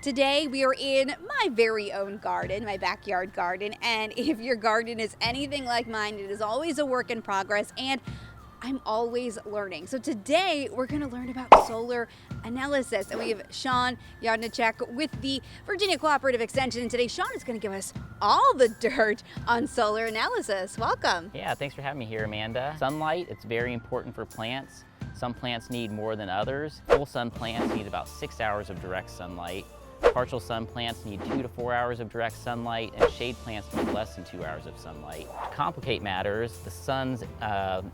Today we are in my very own garden, my backyard garden, and if your garden is anything like mine, it is always a work in progress and I'm always learning. So today we're going to learn about solar analysis, and we have Sean Yodnicek with the Virginia Cooperative Extension. And today Sean is going to give us all the dirt on solar analysis. Welcome. Yeah, thanks for having me here, Amanda. Sunlight, it's very important for plants. Some plants need more than others. Full sun plants need about 6 hours of direct sunlight. Partial sun plants need 2 to 4 hours of direct sunlight, and shade plants need less than 2 hours of sunlight. To complicate matters, the sun's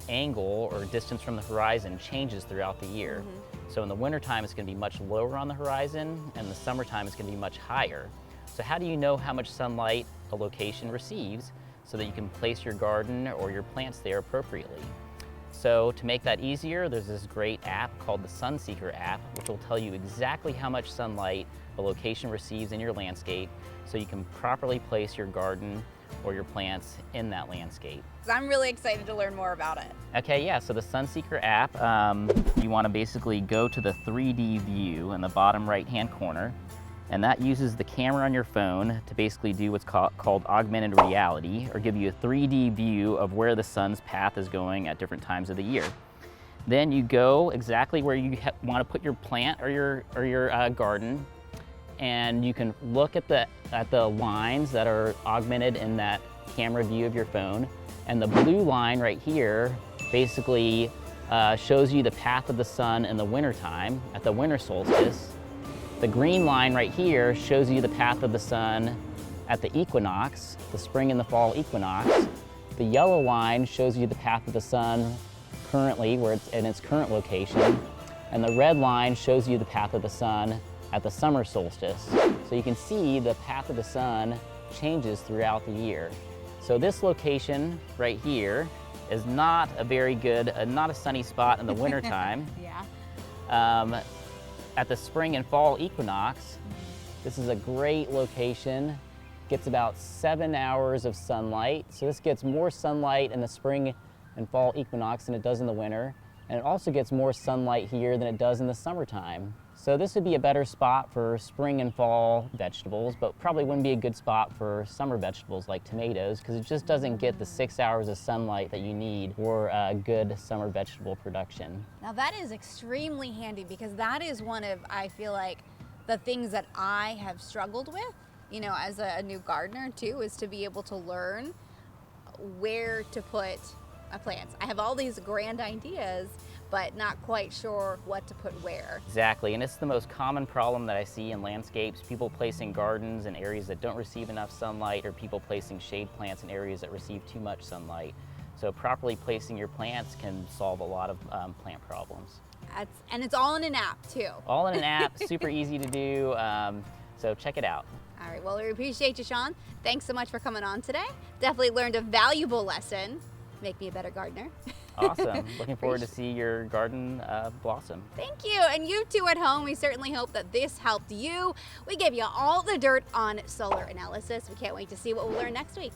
angle or distance from the horizon changes throughout the year. So in the wintertime, it's going to be much lower on the horizon, and in the summertime, it's going to be much higher. So how do you know how much sunlight a location receives so that you can place your garden or your plants there appropriately? So to make that easier, there's this great app called the Sunseeker app, which will tell you exactly how much sunlight a location receives in your landscape so you can properly place your garden or your plants in that landscape. I'm really excited to learn more about it. Okay, yeah, so the Sunseeker app, you want to basically go to the 3D view in the bottom right-hand corner, and that uses the camera on your phone to basically do what's called augmented reality, or give you a 3D view of where the sun's path is going at different times of the year. Then you go exactly where you want to put your plant or your garden, and you can look at the lines that are augmented in that camera view of your phone. And the blue line right here basically shows you the path of the sun in the wintertime at the winter solstice. The green line right here shows you the path of the sun at the equinox, the spring and the fall equinox. The yellow line shows you the path of the sun currently, where it's in its current location. And the red line shows you the path of the sun at the summer solstice. So you can see the path of the sun changes throughout the year. So this location right here is not a very good, not a sunny spot in the wintertime. Yeah. At the spring and fall equinox, this is a great location. Gets about 7 hours of sunlight. So this gets more sunlight in the spring and fall equinox than it does in the winter. And it also gets more sunlight here than it does in the summertime. So this would be a better spot for spring and fall vegetables, but probably wouldn't be a good spot for summer vegetables like tomatoes, because it just doesn't get the 6 hours of sunlight that you need for a good summer vegetable production. Now that is extremely handy, because that is one of, I feel like, the things that I have struggled with, you know, as a new gardener too, is to be able to learn where to put my plants. I have all these grand ideas, but not quite sure what to put where. Exactly, and it's the most common problem that I see in landscapes, people placing gardens in areas that don't receive enough sunlight, or people placing shade plants in areas that receive too much sunlight. So properly placing your plants can solve a lot of plant problems. And it's all in an app too. All in an app, super easy to do, so check it out. All right, well, we appreciate you, Sean. Thanks so much for coming on today. Definitely learned a valuable lesson. Make me a better gardener. Awesome. Looking forward to see your garden blossom. Thank you. And you too at home, we certainly hope that this helped you. We gave you all the dirt on solar analysis. We can't wait to see what we'll learn next week.